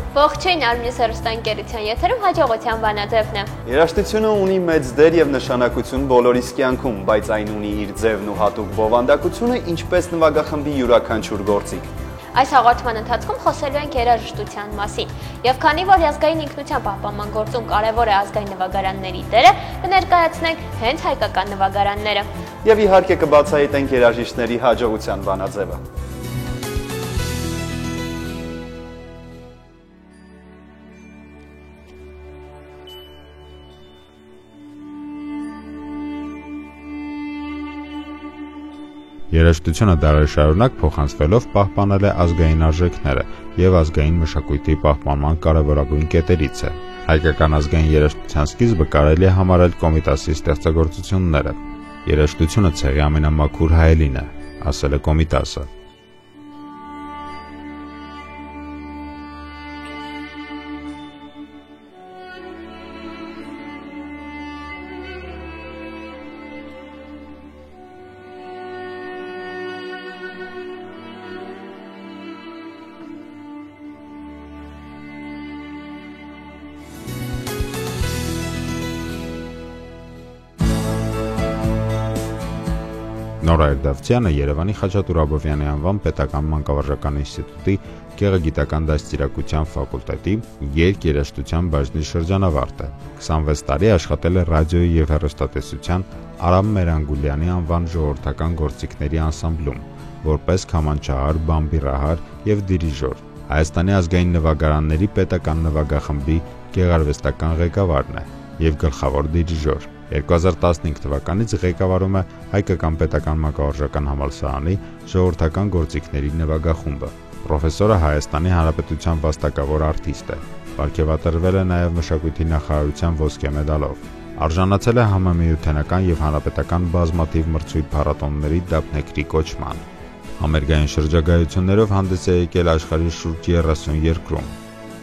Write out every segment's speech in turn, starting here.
Ողջույն, Արմինես հեռուստաընկերության եթերում հաջողության բանաձևն է։ Երաժշտությունը ունի մեծ դեր եւ նշանակություն բոլորիս կյանքում, բայց այն ունի իր ձևն ու հատուկ բովանդակությունը, ինչպես նվագախմբի յուրաքանչյուր գործիք։ Այս հաղորդման ընթացքում խոսելու ենք երաժշտության մասին, եւ քանի որ ազգային ինքնության պահպանման գործում կարևոր է ազգային նվագարանների դերը, կներկայացնենք հենց հայկական նվագարանները։ Եվ իհարկե կբացահայտենք երաժիշտների հաջողության բանաձևը։ Երաժշտությունը դարեր շարունակ փոխանցվելով պահպանել է ազգային արժեքները եւ ազգային մշակույթի պահպանման կարևորագույն կետերից է։ Հայկական ազգային երաժշտության սկիզբը կարելի է համարել Կոմիտասի ստեղծագործությունները։ Երաժշտությունը ցեղի ամենամաքուր հայելին է, ասել է Կոմիտասը։ Նորա Էրդավցյանը Երևանի Խաչատուր Աբովյանի անվան պետական մանկավարժական ինստիտուտի գեղագիտական դաստիարակության ֆակուլտետի երգերաժշտության բաժնի շրջանավարտ է։ 26 տարի աշխատել է ռադիոյի եւ հեռուստատեսության Արամ Մերանգուլյանի անվան ժողովրդական գործիքների անսամբլում, որպես քամանչահար, բամբիրահար եւ դիրիժոր։ Հայաստանի ազգային նվագարանների պետական նվագախմբի գեղարվեստական ղեկավարն է եւ գլխավոր դիրիժոր։ 2015 թվականից ղեկավարում է Հայկական պետական մանկավարժական համալսարանի ժողովրդական գործիքների նվագախումբը։ Պրոֆեսորը Հայաստանի Հանրապետության վաստակավոր արտիստ է։ Պարգևատրվել է նաև Մշակույթի նախարարության ոսկե մեդալով։ Արժանացել է համամիութենական եւ հանրապետական բազմաթիվ մրցույթ փառատոների դափնեկրի կոչման։ Համերգային շրջագայություններով հանդես է եկել աշխարհի շուրջ 30 երկրում՝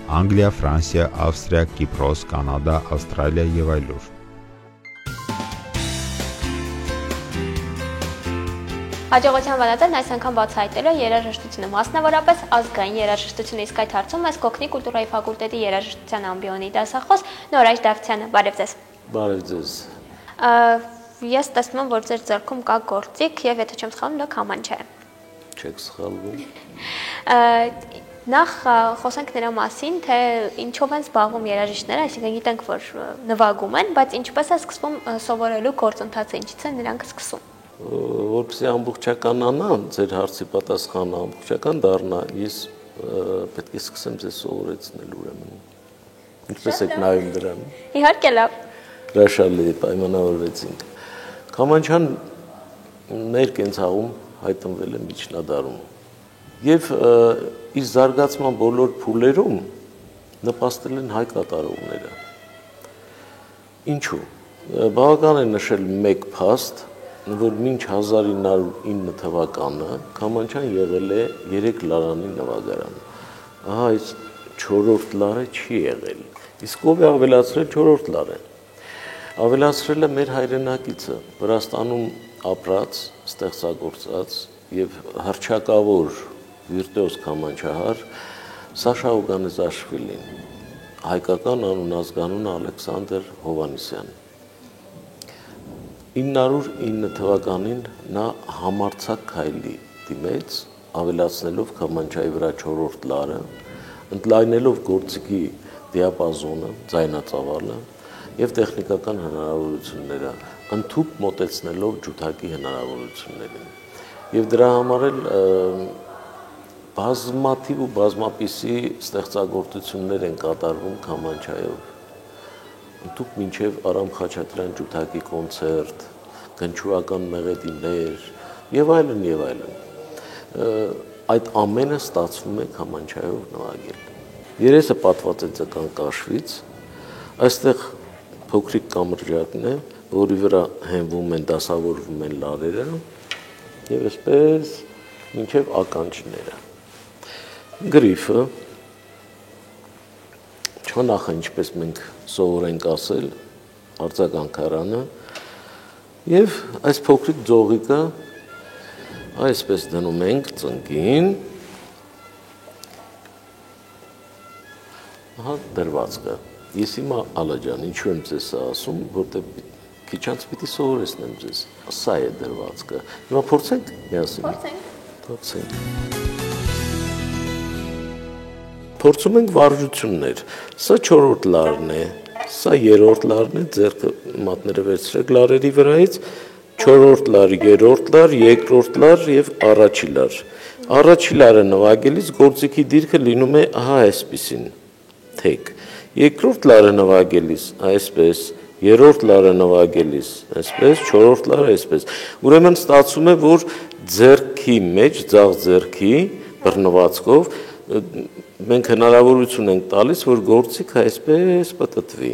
Անգլիա, Ֆրանսիա, Ավստրիա, Կիպրոս, Կանադա, Ավստրալիա եւ այլուր։ Հաջողության բանաձևն այս անգամ բացահայտել է երաժշտությունը, մասնավորապես ազգային երաժշտությունը, իսկ այդ հարցում ես Կոգնի կուլտուրայի ֆակուլտետի երաժշտության ամբիոնի դասախոս Նորա Էրդավցյանը։ Բարև ձեզ։ Բարև ձեզ։ Ես տեսնում եմ, որ ձեր ձեռքում կա գործիք եւ եթե չեմ սխալվում, դա քամանչա է։ Չեք սխալվում։ Նախ խոսենք նրա մասին, թե ինչով են զբաղվում երաժիշտները, այսինքն գիտենք, որ նվագում են, բայց ինչպես է սկսվում սովորելու գործընթացը, ինչից են նրանք սկսում։ Որպեսզի ամբողջականանա, ձեր հարցի պատասխանը ամբողջական դառնա, ես պետք է սկսեմ ձեզ սովորեցնել ուրեմն։ Ինչպես եք նայում դրան։ Իհարկե լավ։ Հրաշալի պայմանավորվեցինք։ Քամանչան մեր կենցաղում հայտնվել է միջնադարում եւ իր զարգացման բոլոր փուլերում նպաստել են հայ կատարողները։ Ինչու՞։ Բավական է նշել մեկ փաստ, որ մինչ 1909 թվականը քամանչան եղել է 3 լարանի նվագարան։ Ահա այս 4-րդ լարը չի եղել։ Իսկ ով է ավելացրել 4-րդ լարը։ Ավելացրել է մեր հայրենակիցը, Վրաստանում ապրած, ստեղծագործած եւ հռչակավոր վիրտուոզ քամանչահար Սաշա Օգանեզաշվիլին, հայկական անուն Ալեքսանդր Հովանեսյան։ 909 թվականին նա համարձակ քայլի դիմեց, ավելացնելով քամանչայի վրա 4-րդ լարը, ընդլայնելով գործիքի դիապազոնը, ձայնածավալը եւ տեխնիկական հնարավորությունները, ընդհուպ մոտեցնելով ջութակի հնարավորություններին։ Եվ դրա համար էլ բազմաթիվ ու բազմապիսի ստեղծագործություններ են կատարվում քամանչայով։ Ընդհուպ մինչև Արամ Խաչատրյան ջութակի կոնցերտ, գնչուական մեղեդիներ եւ այլն եւ այլն։ Այդ ամենը ստացվում է քամանչայով նվագել։ Երեսը պատված է ձկան կաշվից, այստեղ փոքրիկ կամրջակն է, որի վրա հենվում են, դասավորվում են լարերը եւ այսպես մինչև ականջները։ Գրիֆը չոնախը, ինչպես մենք սովորենք ասել, արձագանքարանը եւ այս փոքրիկ ձողիկը այսպես դնում ենք ծնկին Ահա դրվածքը։ Ես հիմա Ալա ջան, ինչու եմ ձեզ ասում, որտեղ քիչ անց պիտի սովորեցնեմ ձեզ։ Սա է դրվածքը։ Հիմա փորձենք միասին։ Փորձենք։ Փորձում ենք վարժություններ։ Սա 4-րդ լարն է, սա 3-րդ լարն է, ձեռքը մատները վերցրեք լարերի վրայից, 4-րդ լար, 3-րդ լար, 2-րդ լար եւ առաջի լար։ Առաջի լարը նվագելիս գործիքի դիրքը լինում է ահա այսպեսին, թեք։ Երկրորդ լարը նվագելիս այսպես, երրորդ լարը նվագելիս այսպես, չորրորդ լարը այսպես։ Ուրեմն ստացվում է, որ ձեռքի մեջ, ձախ ձեռքի բռնվածքով մենք հնարավորություն ենք տալիս, որ գործիքը այսպես պտտվի։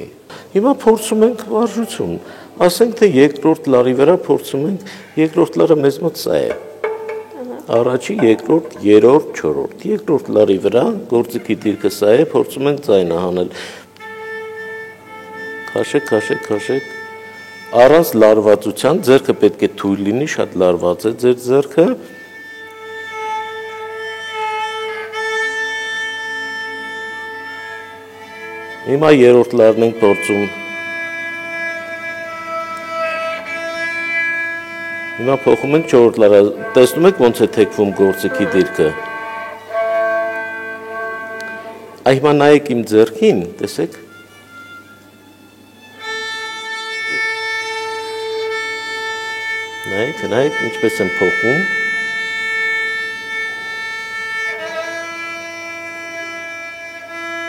Հիմա փորձում ենք վարժություն։ Ասենք թե երկրորդ լարի վրա փորձում ենք, երկրորդ լարը մեզ մոտ սա է։ Առաջի, երկրորդ, երրորդ, չորրորդ։ Երկրորդ լարի վրա գործիքի դիրքը սա է, փորձում ենք ձայնը հանել։ Քաշեք, քաշեք, քաշեք։ Առանց լարվածության ձեռքը պետք է թույլ լինի, շատ լարված է ձեր ձեռքը։ Հիմա երրորդ լարն ենք փորձում։ Հիմա փոխում ենք 4-րդ լարը, տեսնում եք ոնց է թեքվում գործիքի դիրքը։ Այ հիմա նայեք իմ ձեռքին, տեսեք։ Նայեք, ինչպես եմ փոխում։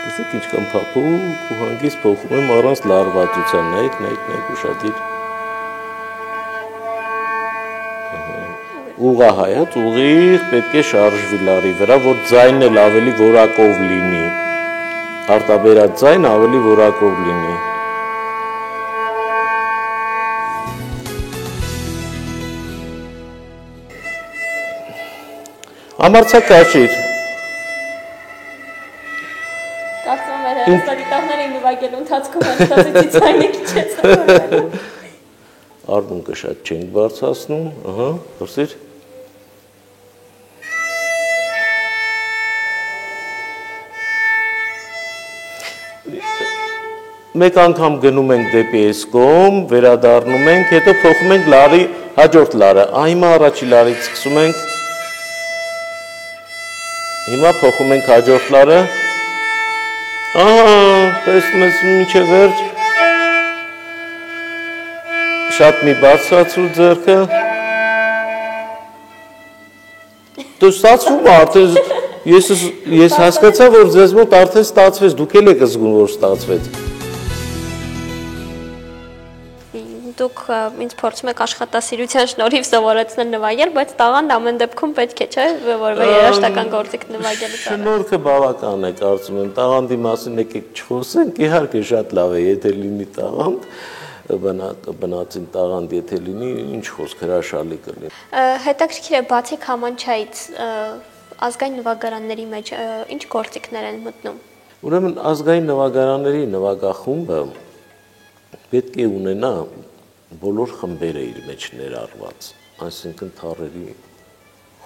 Տեսեք ինչքան փափուկ ու հանգիստ փոխում եմ առանց լարվածության, նայեք ուշադիր։ Ուղղահայաց ուղիղ պետք է շարժվի լարի վրա, որ ձայնն էլ ավելի որակով լինի, արտաբերած ձայն ավելի որակով լինի։ Համարձակաշիր։ Կարծում եմ հեռուստադիտողները նվագելու ընթացքում հաստատեցի ձայնը քիչ է սովորել։ Արմունկը շատ չենք բարձրացնում, ահա, հրսիր։ Մեկ անգամ գնում ենք դեպի այս կողմ, վերադառնում ենք, հետո փոխում ենք լարի հաջորդ լարը։ Հիմա առաջի լարից սկսում ենք։ Հիմա փոխում ենք հաջորդ լարը։ Ահա, տեսնում ես մինչև վերջ։ Շատ մի բարձրացրու ձեռքը։ Դու ստացվում արդեն, ես հասկացա, որ ձեզ մոտ արդեն ստացվեց, դուք էլ եք զգում, որ ստացվեց։ Դուք ինձ փորձում եք աշխատասիրության շնորհիվ սովորեցնել նվագել, բայց տաղանդ ամեն դեպքում պետք է, չէ՞, որ երաժշտական գործիք նվագելուց առաջ։ Շնորհքը բավական է, կարծում եմ, տաղանդի մասին եկեք չխոսենք, իհարկե շատ լավ է, եթե լինի տաղանդ, բնածին տաղանդ եթե լինի, ինչ խոսք հրաշալի կլինի։ Հետաքրքիր է, բացի Քամանչայից ազգային նվագարանների մեջ ինչ գործիքներ են մտնում։ Ուրեմն ազգային նվագարանների նվագախումբը պետք է ունենա բոլոր խմբերը իր մեջ ներառված, այսինքն թառերի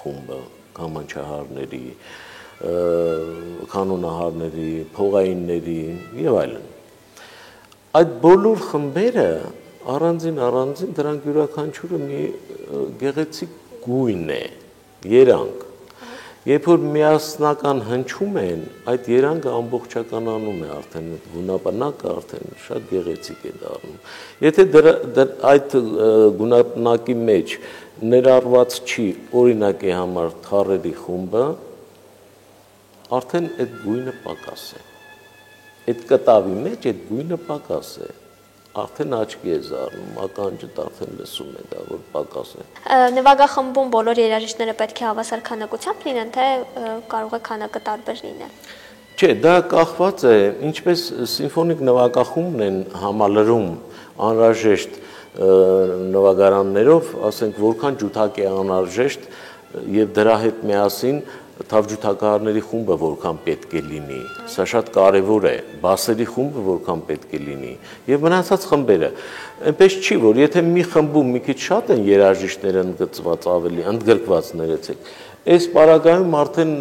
խումբը, քամանչահարների, կանոնահարների, փողայինների եւ այլն։ Այդ բոլոր խմբերը առանձին դրանք յուրաքանչյուրը մի գեղեցիկ գույն է, երանգ։ Երբ որ միասնական հնչում են, այդ երանգը ամբողջականանում է արդեն, գունապնակը արդեն շատ գեղեցիկ է դառնում։ Եթե այդ գունապնակի մեջ ներառված չի, օրինակի համար թառերի խումբը, արդեն այդ գույնը պակաս է։ Այդ կտավի մեջ այդ գույնը պակաս է։ Արդեն աչքի է զարնում, ականջը արդեն լսում է դա, որ պակաս է։ Նվագախմբում բոլոր երաժիշտները պետք է հավասար քանակությամբ լինեն, թե կարող է քանակը տարբեր լինել։ Չէ, դա կախված է, ինչպես սիմֆոնիկ նվագախումբն են համալրում անհրաժեշտ նվագարաններով, ասենք որքան ջութակ է անհրաժեշտ եւ դրա հետ միասին թավջութակահարների խումբը որքան պետք է լինի, սա շատ կարևոր է, բասերի խումբը որքան պետք է լինի եւ մնացած խմբերը, այնպես չի, որ եթե մի խմբում մի քիչ շատ են երաժիշտները ընդգծված ավելի, ընդգրկված ներեցեք, Այս պարագայում արդեն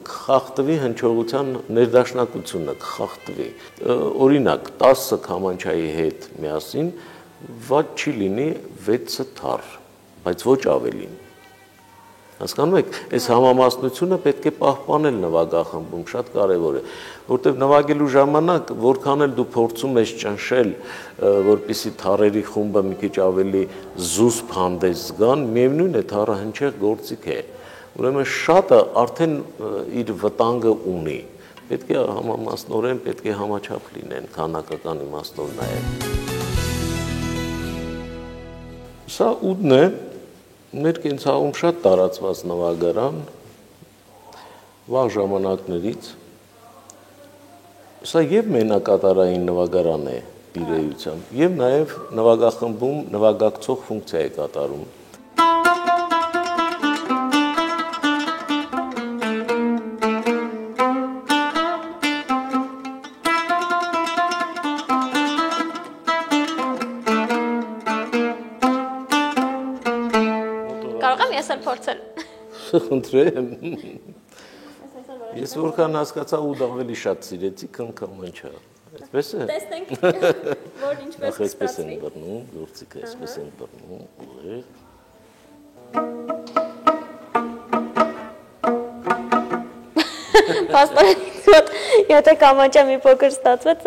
կխախտվի հնչողության ներդաշնակությունը, կխախտվի։ Օրինակ, 10 քամանչայի հետ միասին վատ չի լինի 6 թառ, բայց ոչ ավելին։ Հասկանում եք, այս համամասնությունը պետք է պահպանել նվագախմբում, շատ կարևոր է, որտեղ նվագելու ժամանակ որքան էլ դու փորձում ես ճնշել, որպեսզի թառերի խումբը մի քիչ ավելի զուսպ հանդես զգան, միևնույն է թառը հնչեղ գործիք է։ Ուրեմն շատը արդեն իր վտանգը ունի։ Պետք է համամասնորեն, պետք է համաչափ լինեն, քանակական իմաստով նաև։ Սա ուդն է, մեր կենցաղում շատ տարածված նվագարան, վաղ ժամանակներից, սա և մենակատարային նվագարան է իր էությամբ, և նաև նվագախմբում նվագակցող ֆունկցիա է կատարում։ Խնդրեմ, ես որքան հասկացա ուդ ավելի շատ սիրեցի, քան քամանչա, այդպես է։ Տեսնենք, որ ինչպես այդպես են բռնում, գործիքը այսպես են բռնում, ուղիղ։ Պասպարից եթե կամանչա մի փոքր ստացվեց,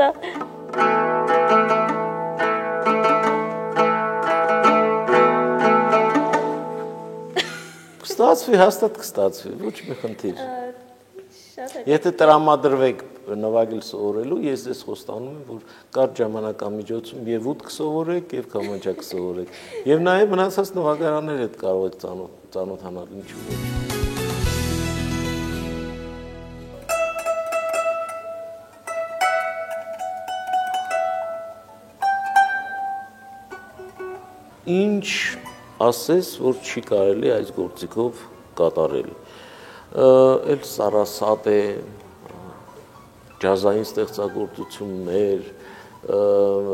Կստացվի, հաստատ կստացվի, ոչ մի խնդիր։ Եթե տրամադրվեք նվագել սովորելու, ես ձեզ խոստանում եմ, որ կարճ ժամանակամիջոցում և ուդ կսովորեք, և քամանչա կսովորեք, և նաև մնացած նվագարաններ հետ կարող եք ծանոթանալ, ինչու ոչ։ Ինչ ասես, որ չի կարելի այս գործիքով կատարել, էլ սարասատ է, ջազային ստեղծագործություններ,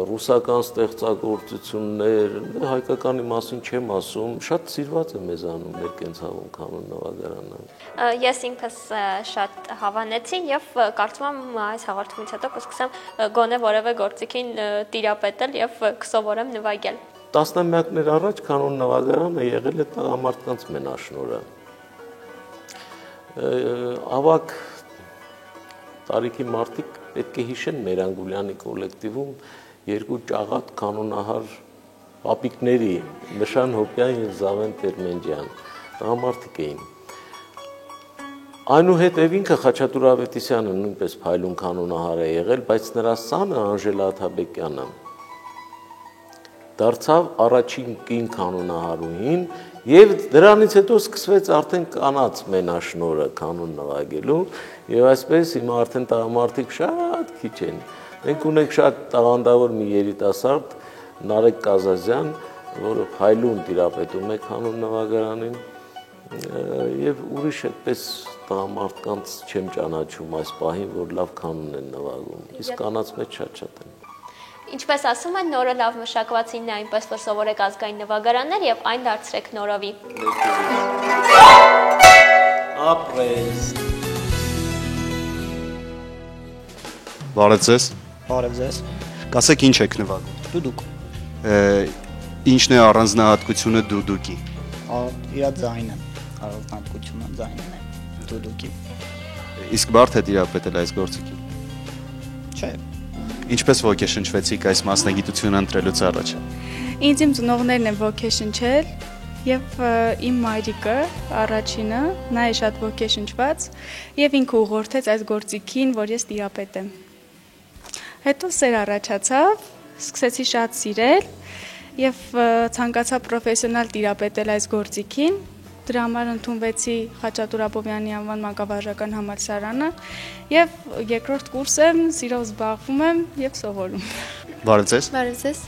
ռուսական ստեղծագործություններ, հայկականի մասին չեմ ասում, շատ սիրված է մեզանում մեր կենցաղում կանոն նվագարանը։ Ես ինքս շատ հավանեցի և կարծում եմ այս հաղորդումից հետո կսկսեմ գոնե որևէ գործիքին տիրապետել և կսովորեմ նվագել։ Տասնամյակներ առաջ կանոն նվագարանը եղել է տղամարդկանց մենաշնորհը։ Ավագ տարիքի մարդիկ պետք է հիշեն Մերանգուլյանի կոլեկտիվում երկու ճաղատ կանոնահար պապիկների Նշան Հոպյան և Զավեն Տերմենջյան տղամարդիկ էին։ Այնուհետև ինքը Խաչատուր Ավետիսյանը նույնպես փայլուն կանոնահար է եղել, բայց նրա սանը Անժելա Աթաբեկյանը դարձավ առաջին կին կանոնահարուհին և դրանից հետո սկսվեց արդեն կանանց մենաշնորհը կանոն նվագելու և այսպես հիմա արդեն տղամարդիկ շատ քիչ են։ Մենք ունենք շատ տաղանդավոր մի երիտասարդ Նարեկ Կազազյան, որը փայլուն տիրապետում է կանոն նվագարանին և ուրիշ այդպես տղամարդկանց չեմ ճանաչում այս պահին, որ լավ կանոն են նվագում, իսկ կանանց մեջ շատ են։ Ինչպես ասում են, նորը լավ մշակվածին է այնպես, որ սովորեք ազգային նվագարաններ և այն դարձրեք նորովի։ Ապրես։ Բարև ձեզ։ Բարև ձեզ։ Կասեք ինչ եք նվագում։ Դուդուկ։ Ինչն է առանձնահատկությունը դուդուկի։ Իրա ձայնը, առանձնահատկությունը ձայնն է դուդուկի։ Իսկ բարդ է տիրապետել այս գործիքին։ Չէ։ Ինչպես ոգեշնչվեցիք այս մասնագիտությունը ընտրելուց առաջ։ Ինձ իմ ծնողներն են ոգեշնչել եւ իմ մայրիկը առաջինը, նա է շատ ոգեշնչված եւ ինքը ուղղորդեց այս գործիքին, որ ես տիրապետեմ։ Հետո սեր առաջացավ, սկսեցի շատ սիրել եւ ցանկացա պրոֆեսիոնալ տիրապետել այս գործիքին։ Դրա համար ընդունվեցի Խաչատուր Աբովյանի անվան մանկավարժական համալսարանը եւ երկրորդ կուրսեմ, սիրով զբաղվում եմ եւ սովորում։ Բարև ձեզ։ Բարև ձեզ։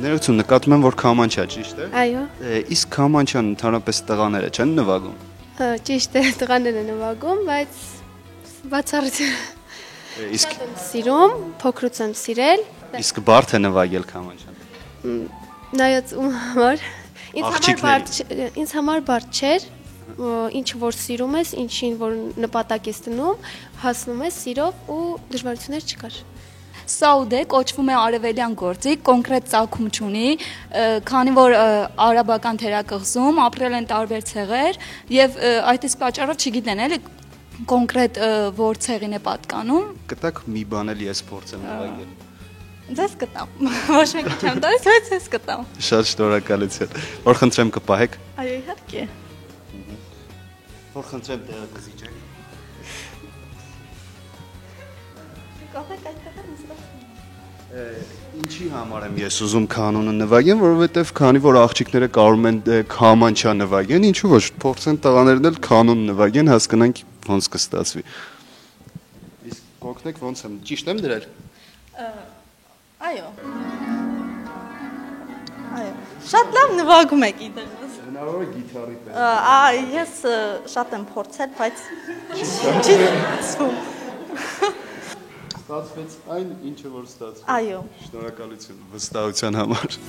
Ներողություն, նկատում եմ, որ քամանչա, ճիշտ է։ Այո։ Իսկ քամանչան ընդհանրապես տղաները չեն նվագում։ Ճիշտ է, տղաները են նվագում, բայց բացառիկ։ Իսկ Շատ եմ սիրում, փոքրուց եմ սիրել։ իսկ բարդ է նվագել քամանչան։ Նայած ում համար Ինձ համար բարդ չէր, ինչը որ սիրում ես, ինչին որ նպատակ ես դնում, հասնում ես սիրով ու դժվարություններ չկար։ Սաուդե կոչվում է արևելյան գործիք, կոնկրետ ծագում չունի, քանի որ արաբական թերակղզում ապրել են տարբեր ցեղեր եւ այդ իսկ պատճառով չգիտեն էլի կոնկրետ որ ցեղին է պատկանում։ Կտակ մի բան էլ ես փորձեմ նվագել։ Ձեզ կտամ։ Ոչ մեկի չեմ տալիս, բայց ես կտամ։ Շատ շնորհակալություն։ Որ խնդրեմ կպահեք։ Այո, իհարկե։ Որ խնդրեմ տեղը կզիջեք։ Կապեք այդտեղ նստած։ Ինչի համար եմ ես ուզում կանոնը նվագեմ, որովհետև քանի որ աղջիկները կարող են քամանչա նվագեն, ինչու ոչ, փորձեն տղաներն էլ կանոն նվագեն, հասկանանք ոնց կստացվի։ Իսկ կօգնեք ոնց եմ, ճիշտ եմ դրել։ Այո։ Այո։ Շատ լավ նվագում եք իդերս։ Հնարավոր է գիտարի պես։ Ես շատ եմ փորձել, բայց չի ստացվում։ Ստացվեց այն, ինչը որ ստացվեց։ Այո։ Շնորհակալություն վստահության համար։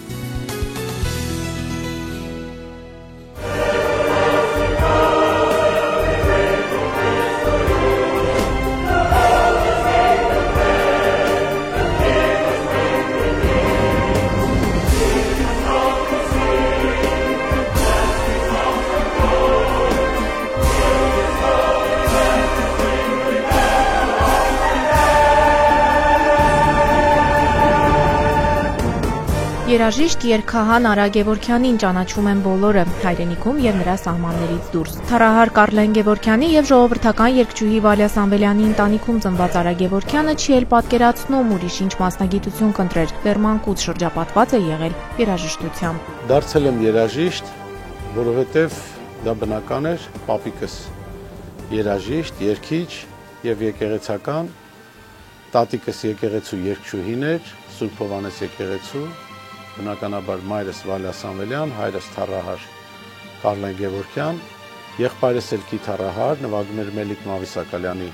Երաժիշտ երգահան Արա Գևորգյանին ճանաչում են բոլորը հայրենիքում եւ նրա սահմաններից դուրս։ Թառահար Կառլեն Գևորգյանի եւ ժողովրդական երգչուհի Վալյա Սամվելյանի ընտանիքում ծնված Արա Գևորգյանը չի էլ պատկերացնում ուրիշ ինչ մասնագիտություն կընտրեր։ Վերմանկուց շրջապատված է եղել երաժշտությամբ։ Դարձել եմ երաժիշտ, որովհետեւ դա բնական էր, պապիկս երաժիշտ, երգիչ եւ եկեղեցական, տատիկս եկեղեցու երգչուհին էր, Սուրբ Հովհաննես եկեղեցու, բնականաբար մայրս Վալյա Սամվելյան, հայրս թառահար Կառլեն Գևորգյան, եղբայրս էլ կիթառահար, նվագում էր Մելիք Մավիսակալյանի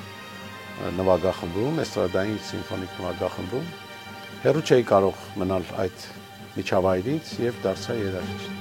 նվագախմբում, էստրադային սիմֆոնիկ նվագախմբում։ Հեռու չէի կարող մնալ այդ միջավայրից եւ դարձա երաժիշտ։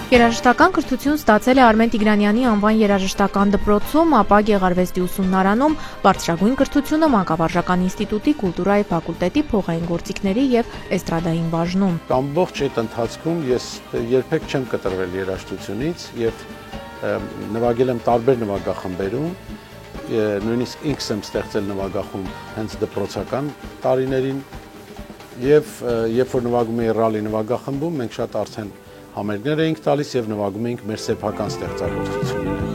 Երաժշտական կրթություն ստացել է Արմեն Տիգրանյանի անվան երաժշտական դպրոցում, ապա Գեղարվեստի ուսումնարանում, բարձրագույն կրթությունը Մանկավարժական ինստիտուտի կուլտուրայի ֆակուլտետի փողային գործիքների եւ էստրադային բաժնում։ Ամբողջ այդ ընթացքում ես երբեք չեմ կտրվել երաժշտությունից եւ նվագել եմ տարբեր նվագախմբերում, նույնիսկ ինքս եմ ստեղծել նվագախումբ հենց դպրոցական տարիներին եւ երբ որ նվագում էի ռալի նվագախմբում, մենք շատ արդեն համերգներ էինք տալիս եւ նվագում էինք մեր սեփական ստեղծագործությունները։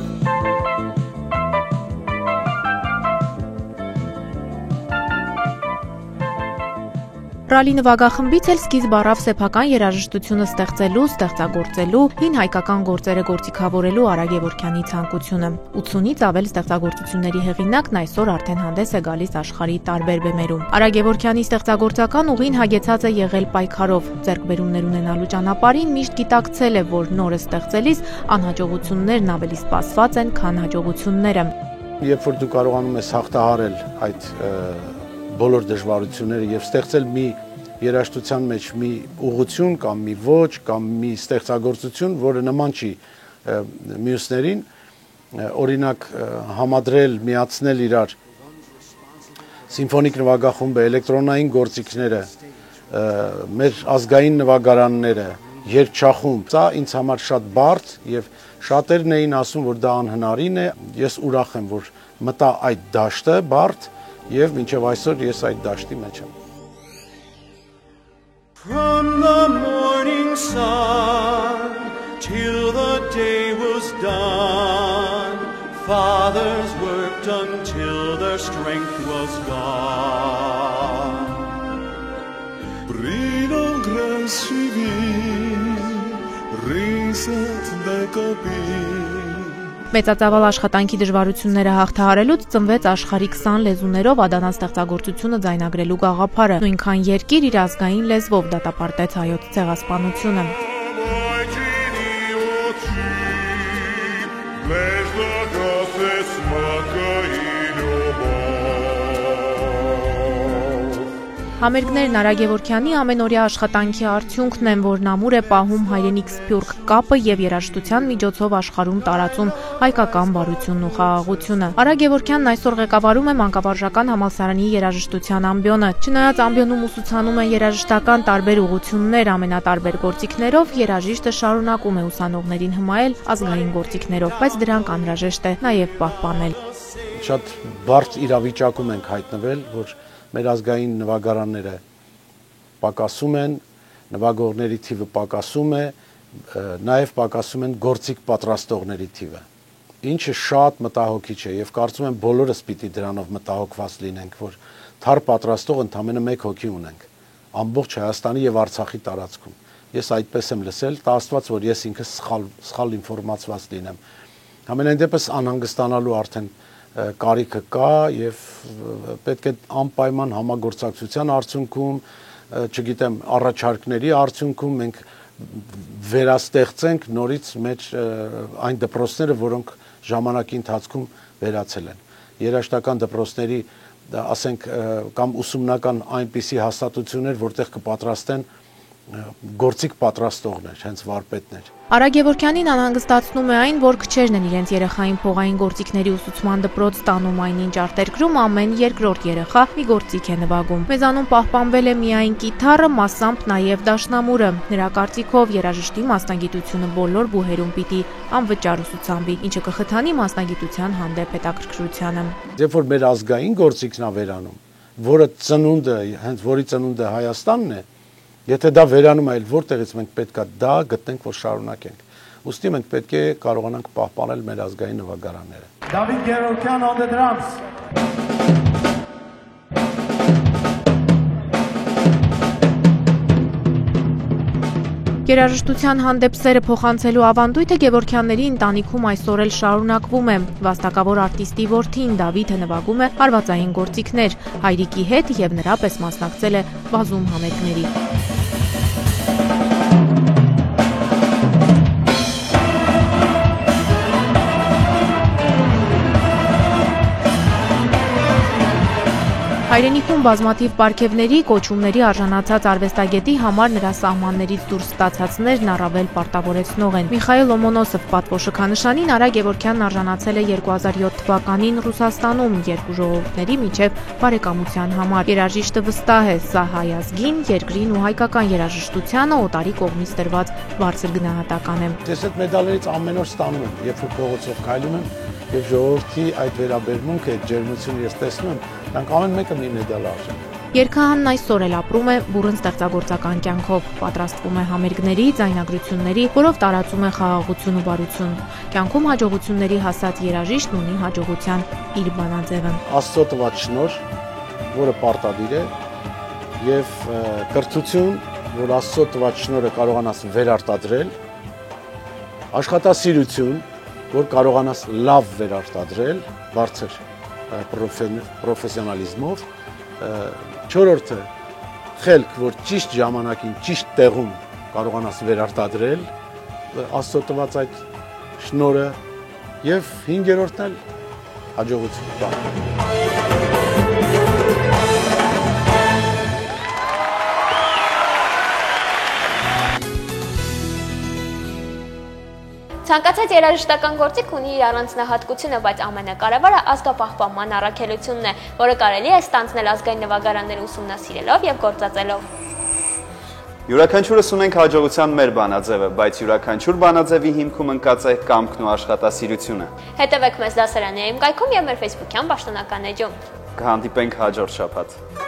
Ռալի նվագախմբից էլ սկիզբ առավ սեփական երաժշտությունը ստեղծելու, ստեղծագործելու, հին հայկական գործերը գործիքավորելու Արա Գևորգյանի ցանկությունը։ 80-ից ավել ստեղծագործությունների հեղինակն այսօր արդեն հանդես է գալիս աշխարհի տարբեր բեմերում։ Արա Գևորգյանի ստեղծագործական ուղին հագեցած է եղել պայքարով, ձեռքբերումներ ունենալու ճանապարհին միշտ գիտակցել է, որ նորը ստեղծելիս անհաջողություններն ավելի սպասված են, քան հաջողությունները։ Երբ որ դու կարողանում ես հաղթահարել այդ բոլոր դժվարությունները եւ ստեղծել մի երաժշտության մեջ մի ուղղություն կամ մի ոճ կամ մի ստեղծագործություն, որը նման չի մյուսներին, օրինակ համադրել, միացնել իրար սիմֆոնիկ նվագախումբը, էլեկտրոնային գործիքները, մեր ազգային նվագարանները, երգչախումբ, սա ինձ համար շատ բարդ եւ շատերն էին ասում, որ դա անհնարին է, ես ուրախ եմ, որ մտա այդ դաշտը բարդ եւ մինչեւ այսօր ես այդ դաշտի մեջ եմ։ From the morning sun till the day was done, fathers worked until their strength was gone. Brino grashivi, reset the copy, Մեծածավալ աշխատանքի դժվարությունները հաղթահարելուց ծնվեց աշխարհի 20 լեզուներով ադանան ստեղծագործությունը ձայնագրելու գաղափարը։ Նույնքան երկիր իր ազգային լեզվով դատապարտեց հայոց ցեղասպանությունը։ Համերգներն Արա Գևորգյանի ամենօրյա աշխատանքի արդյունքն են, որն ամուր է պահում հայրենիք-սփյուռք կապը եւ երաժշտության միջոցով աշխարհում տարածում հայկական բարությունն ու խաղաղությունը։ Արա Գևորգյանն այսօր ղեկավարում է Մանկավարժական համալսարանի երաժշտության ամբիոնը։ Չնայած ամբիոնում ուսուցանում են երաժշտական տարբեր ուղղություններ ամենատարբեր գործիքներով, երաժիշտը շարունակում է ուսանողներին հմայել ազգային գործիքներով, բայց դրանք անհրաժեշտ է նաեւ պահպանել։ Շատ բարդ իրավիճակում ենք հայտնվել, որ մեր ազգային նվագարանները պակասում են, նվագողների թիվը պակասում է, նաև պակասում են գործիք պատրաստողների թիվը, ինչը շատ մտահոգիչ է եւ կարծում եմ բոլորս պիտի դրանով մտահոգված լինենք, որ թար պատրաստող ընդամենը 1 հոգի ունենք ամբողջ Հայաստանի եւ Արցախի տարածքում։ Ես այդպես եմ լսել, տա Աստված, որ ես ինքս սխալ ինֆորմացված լինեմ։ Համենայն դեպս անհանգստանալու արդեն կարիքը կա եւ պետք է անպայման համագործակցության արդյունքում, չգիտեմ, առաջարկների արդյունքում մենք վերաստեղծենք նորից մեջ այն դպրոցները, որոնք ժամանակի ընթացքում վերացել են։ Երաժշտական դպրոցների, ասենք, կամ ուսումնական այնպիսի հաստատություններ, որտեղ կպատրաստեն գործիք պատրաստողներ, հենց վարպետներ։ Արա Գևորգյանին անհանգստացնում է այն, որ քչերն են իրենց երեխային փողային գործիքների ուսուցման դպրոց տանում, այնինչ արտերկրում ամեն երկրորդ երեխա մի գործիք է նվագում։ Մեզանում պահպանվել է միայն կիթառը, մասամբ նաև դաշնամուրը։ Նրա կարծիքով երաժշտի մասնագիտությունը բոլոր բուհերում պիտի անվճար ուսուցանվի, ինչը կխթանի մասնագիտության հանդեպ հետաքրքրությանը։ Երբ որ մեր ազգային գործիքն է վերանում, որը ծնունդը, հենց որի ծնունդը Հայաստանն է, եթե դա վերանում է, որտեղից մենք պետքա դա գտնենք, որ շարունակենք։ Ուստի մենք պետք է կարողանանք պահպանել մեր ազգային նվագարանները։ David Gherorghian on the drums. Երաժշտության հանդեպ սերը փոխանցելու ավանդույթը Գևորգյանների ընտանիքում այսօր էլ շարունակվում է։ Վաստակավոր արտիստի որդին Դավիթը նվագում է հարվածային գործիքներ, հայրիկի հետ եւ նրա պես մասնակցել է բազում համերգների։ Հայրենիքում բազմաթիվ պարգևների, կոչումների արժանացած արվեստագետի համար նրա սահմաններից դուրս ստացածներն առավել պարտավորեցնող են։ Միխայել Լոմոնոսով պատվոշքանշանին Արա Գևորգյանն արժանացել է 2007 թվականին Ռուսաստանում երկու ժողովուրդների միջև բարեկամության համար։ Երաժիշտը վստահ է, սա հայ ազգին, երկրին ու հայկական երաժշտությանը օտարի կողմից տրված բարձր գնահատական է։ Ես այդ մեդալներից ամեն օր ստանում եմ, երբ որ փողոցով քայլում եմ, եւ ժողովրդի այդ վերաբերմունքը, այդ ջերմությունը ես տեսնում եմ, դրանք ամեն մեկը մի մեդալ արժեն։ Երգահանն այսօր էլ ապրում է բուռն ստեղծագործական կյանքով, պատրաստվում է համերգների, ձայնագրությունների, որով տարածում է խաղաղություն ու բարություն։ Կյանքում հաջողությունների հասած երաժիշտն ունի հաջողության իր բանաձևը։ Աստծո տված շնորհ, որը պարտադիր է, եւ կրթություն, որ Աստծո տված շնորհը կարողանաս վերարտադրել, աշխատասիրություն, որ կարողանաս լավ վերարտադրել, բարձր պրոֆեսիոնալիզմով, չորրորդը խելք, որ ճիշտ ժամանակին, ճիշտ տեղում կարողանաս վերարտադրել, Աստծո տված այդ շնորհը, եւ հինգերորդն էլ հաջողություն։ Ցանկացած երաժշտական գործիք ունի իր առանձնահատկությունը, բայց ամենակարևորը ազգապահպանման առաքելությունն է, որը կարելի է ստանձնել ազգային նվագարանները ուսումնասիրելով եւ գործածելով։ Յուրաքանչյուրս ունենք հաջողության մեր բանաձևը, բայց յուրաքանչյուր բանաձևի հիմքում ընկած է կամքն ու աշխատասիրությունը։ Հետևեք մեզ դասարանային կայքում եւ մեր Facebook-յան պաշտոնական էջում։ Կհանդիպենք հաջորդ շաբաթ։